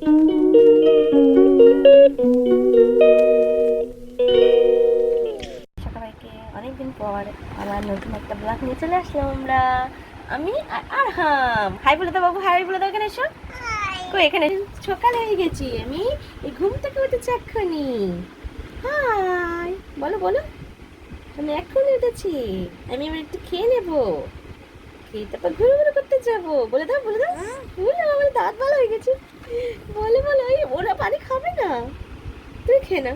সবাইকে অনেকদিন পর আবার নতুন একটা ব্লগ নিয়ে চলে আসলাম আমরা। আমি আর হাই বলে দাও বাবু, হাই বলে দাও। এখানে এসো। কই এখানে? সকাল হয়ে গেছি, আমি এই ঘুম থেকে উঠেছি এক্ষুনি। হাই বলো বলো। আমি এক্ষুনি উঠেছি, আমি এবার একটু খেয়ে নেবো, খেয়ে তারপর ঘুরে ঘুরে করতে যাবো। বলে দাও বলে দাও। বলে আমার দাঁত ভালো হয়ে গেছে। বলে বলো, এই ওরা পানি খাবে না, তুই খেয়ে না।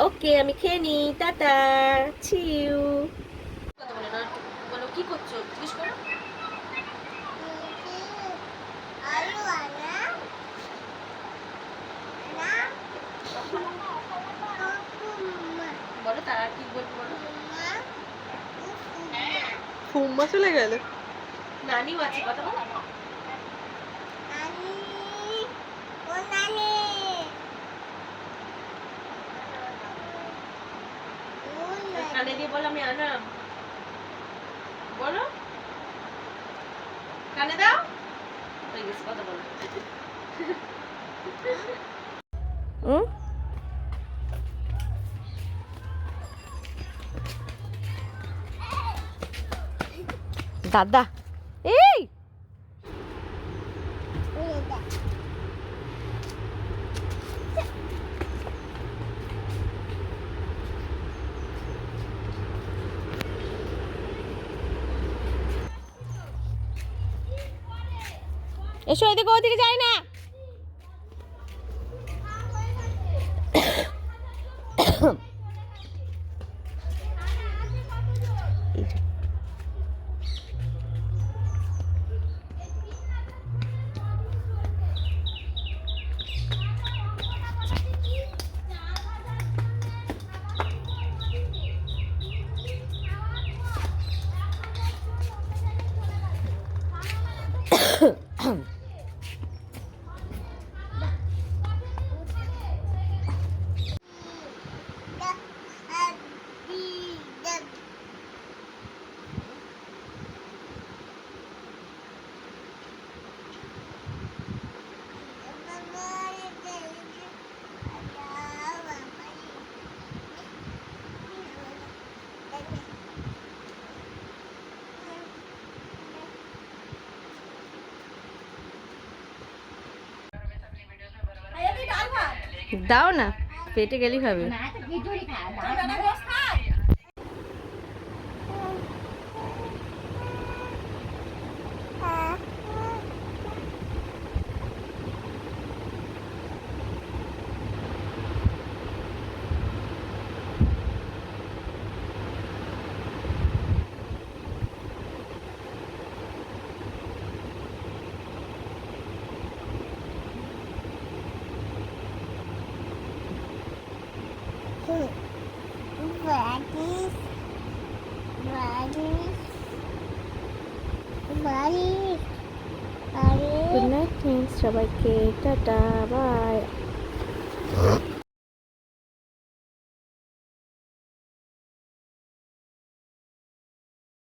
ওকে আমি খেয়ে নি, টাটা, চিউ। কথা বলে না, বলো কি করছো জিজ্ঞেস করো। বলো তারা কি বলবো বলো। ফুম্মা চলে গেল। নানিও আছে, কথা বলো। কানে দিয়ে বলো আমি আনাম, বলো কানে দাও। হয়ে গেছে, কথা বলো। দাদা এই এসো, এদিকে ওদিকে যাই না। দাও না, পেটে গেলি খাবে। গুড নাইট ফ্রেন্ডস, সবাইকে টাটা বাই।